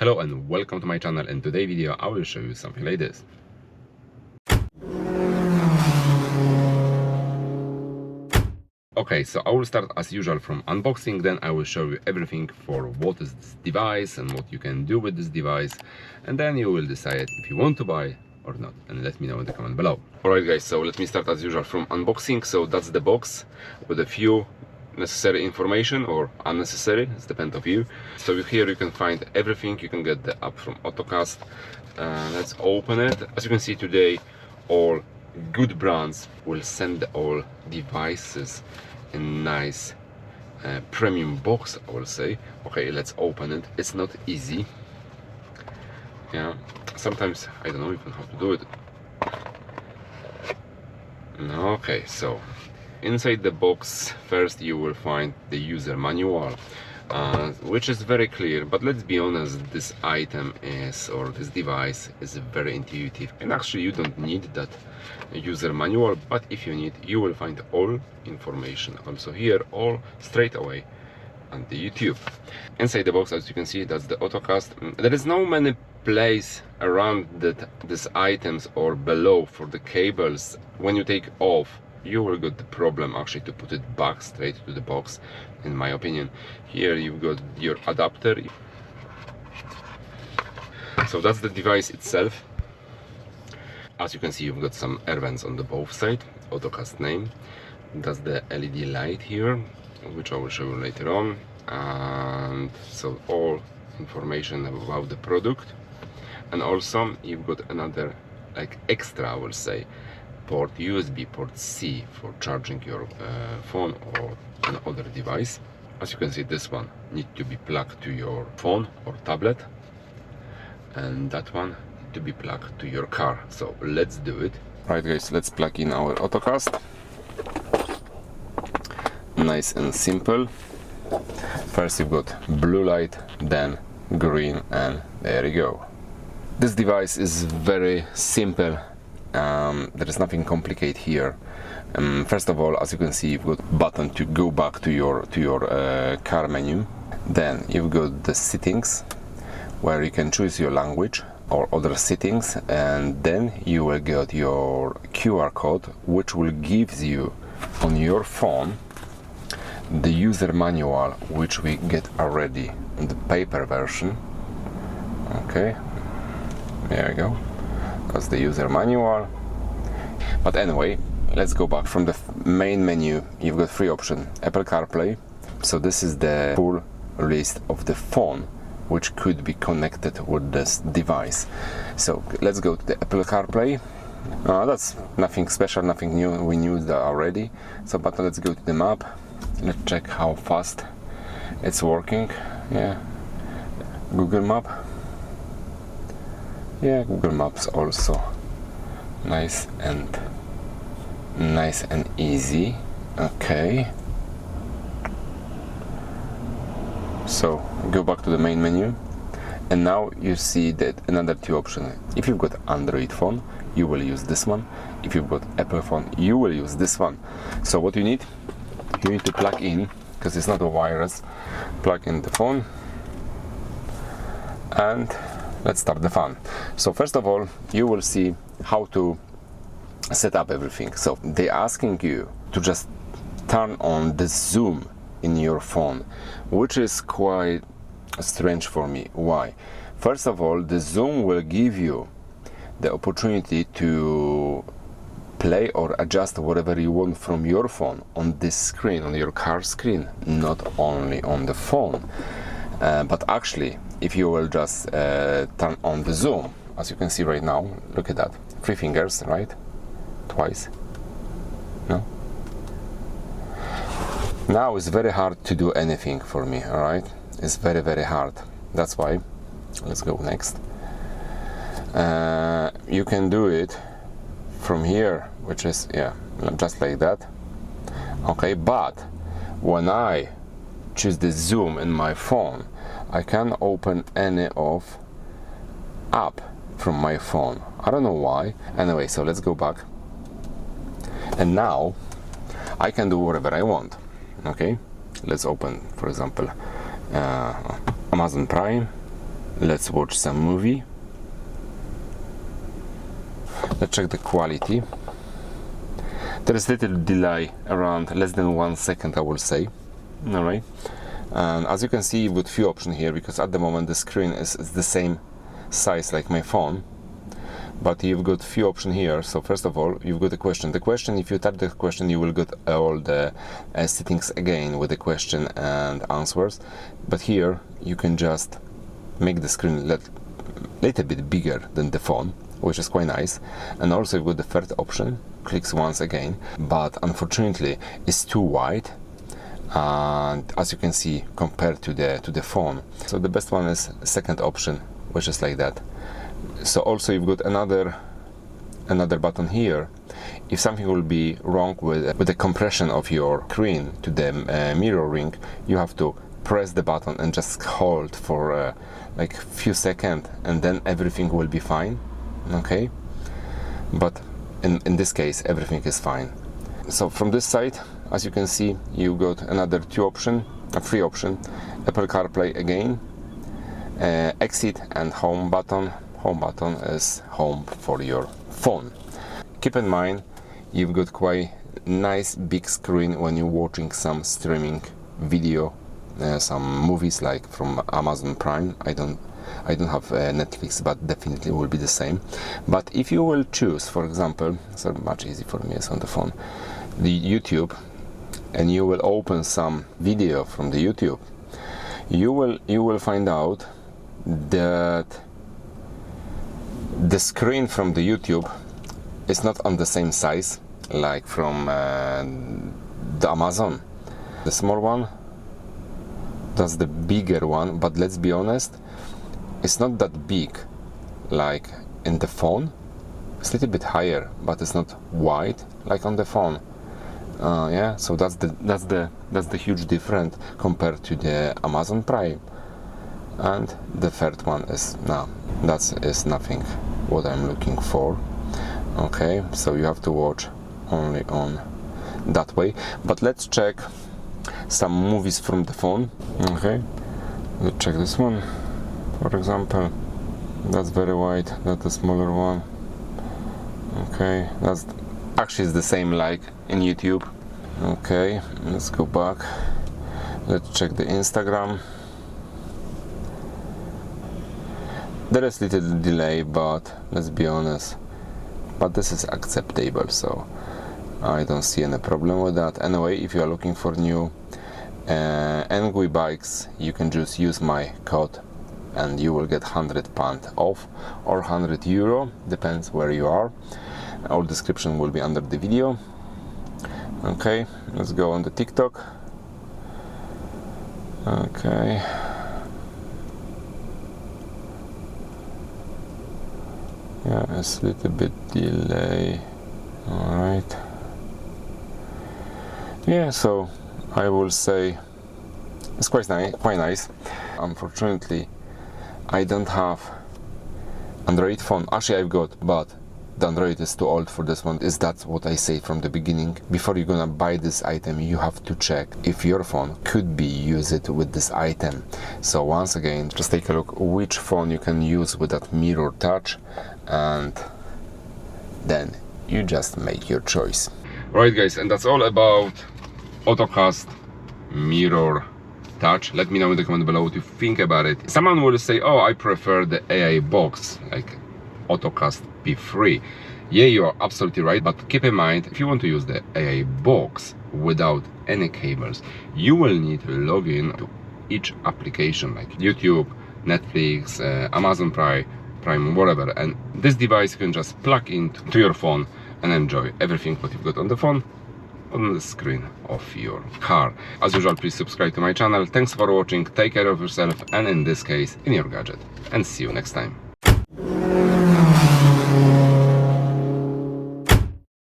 Hello and welcome to my channel. In today's video I will show you something like this. Okay, so I will start as usual from unboxing, then I will show you everything for what is this device and what you can do with this device, and then you will decide if you want to buy or not, and let me know in the comment below. Alright guys, so let me start as usual from unboxing. So that's the box with a few necessary information or unnecessary, it depends on you. So here you can find everything. You can get the app from Ottocast. Let's open it. As you can see today, all good brands will send all devices in nice premium box, I will say. Okay, let's open it. It's not easy. Yeah, sometimes I don't know even how to do it. Okay, so inside the box, first you will find the user manual, which is very clear, but let's be honest, this item is, or this device is very intuitive, and actually you don't need that user manual, but if you need, you will find all information also here, all straight away on the YouTube. Inside the box, as you can see, that's the Ottocast. There is no many place around that these items or below for the cables. When you take off, you will get the problem actually to put it back straight to the box, in my opinion. Here you've got your adapter. So that's the device itself. As you can see, you've got some air vents on the both side, Ottocast name. That's the LED light here, which I will show you later on. And so all information about the product. And also you've got another like extra, I will say, port, USB port C for charging your phone or another device. As you can see, this one needs to be plugged to your phone or tablet, and that one to be plugged to your car. So let's do it. Right guys, let's plug in our Ottocast. Nice and simple. First you've got blue light, then green, and there you go. This device is very simple. There is nothing complicated here. First of all, as you can see, you've got a button to go back to your car menu. Then you've got the settings where you can choose your language or other settings, and then you will get your QR code, which will give you on your phone the user manual, which we get already in the paper version. Okay, there you go. That's the user manual. But anyway, let's go back. From the main menu, you've got three options. Apple CarPlay. So this is the full list of the phone which could be connected with this device. So let's go to the Apple CarPlay. That's nothing special, nothing new. We knew that already. So, but let's go to the map. Let's check how fast it's working. Yeah, Google Map. Yeah, Google Maps also nice and easy. Okay, so go back to the main menu, and now you see that another two options. If you've got Android phone, you will use this one. If you've got Apple phone, you will use this one. So what you need to plug in, because it's not a wireless, plug in the phone, and let's start the fun. So first of all, you will see how to set up everything. So they're asking you to just turn on the zoom in your phone, which is quite strange for me. Why? First of all, the zoom will give you the opportunity to play or adjust whatever you want from your phone on this screen, on your car screen, not only on the phone. But actually, if you will just turn on the zoom, as you can see right now, look at that, 3 fingers, right? Twice. No? Now it's very hard to do anything for me, alright? It's very hard. That's why, let's go next. You can do it from here, which is, yeah, just like that. Okay, but when I choose the zoom in my phone, I can open any of app from my phone. I don't know why. Anyway, so let's go back. And now I can do whatever I want. Okay, let's open, for example, Amazon Prime. Let's watch some movie. Let's check the quality. There is little delay, around less than 1 second, I will say. Alright, and as you can see, you've got few options here, because at the moment the screen is the same size like my phone, but you've got few options here. So first of all, you've got the question. If you tap the question, you will get all the settings again with the question and answers, but here you can just make the screen little bit bigger than the phone, which is quite nice. And also you've got the third option, clicks once again, but unfortunately it's too wide, and as you can see, compared to the phone. So the best one is second option, which is like that. So also you've got another button here. If something will be wrong with the compression of your screen to the mirror ring, you have to press the button and just hold for like few seconds, and then everything will be fine. Okay, but in this case everything is fine. So from this side, as you can see, you got another three option, Apple CarPlay again, exit and home button. Home button is home for your phone. Keep in mind, you've got quite nice big screen when you're watching some streaming video, some movies like from Amazon Prime. I don't have Netflix, but definitely will be the same. But if you will choose, for example, so much easy for me is on the phone, the YouTube, and you will open some video from the YouTube, you will find out that the screen from the YouTube is not on the same size like from the Amazon. The small one, that's the bigger one, but let's be honest, it's not that big like in the phone. It's a little bit higher, but it's not wide like on the phone. Yeah, so that's the huge difference compared to the Amazon Prime. And the third one is that is nothing what I'm looking for. Okay, so you have to watch only on that way. But let's check some movies from the phone. Okay, let's check this one. For example, that's very wide, that's the smaller one. Okay, that's actually is the same like in YouTube. Okay, let's go back. Let's check the Instagram. There is little delay, but let's be honest, but this is acceptable, so I don't see any problem with that. Anyway, if you are looking for new Angry bikes, you can just use my code and you will get £100 off or €100, depends where you are. Our description will be under the video. Okay, let's go on the TikTok. Okay, yeah, it's a little bit delay. All right, yeah, so I will say it's quite nice. Unfortunately, I don't have Android phone. Actually, I've got, but the Android is too old for this one. Is that what I say from the beginning? Before you're gonna buy this item, you have to check if your phone could be used with this item. So once again, just take a look which phone you can use with that MirrorTouch, and then you just make your choice. Right, guys, and that's all about Ottocast MirrorTouch. Let me know in the comment below what you think about it. Someone will say, oh, I prefer the AI box, like Ottocast P3. Yeah, you are absolutely right, but keep in mind, if you want to use the AI box without any cables, you will need to log in to each application like YouTube, Netflix, Amazon Prime, whatever, and this device you can just plug into your phone and enjoy everything what you've got on the phone on the screen of your car. As usual, please subscribe to my channel. Thanks for watching, take care of yourself and in this case in your gadget, and see you next time.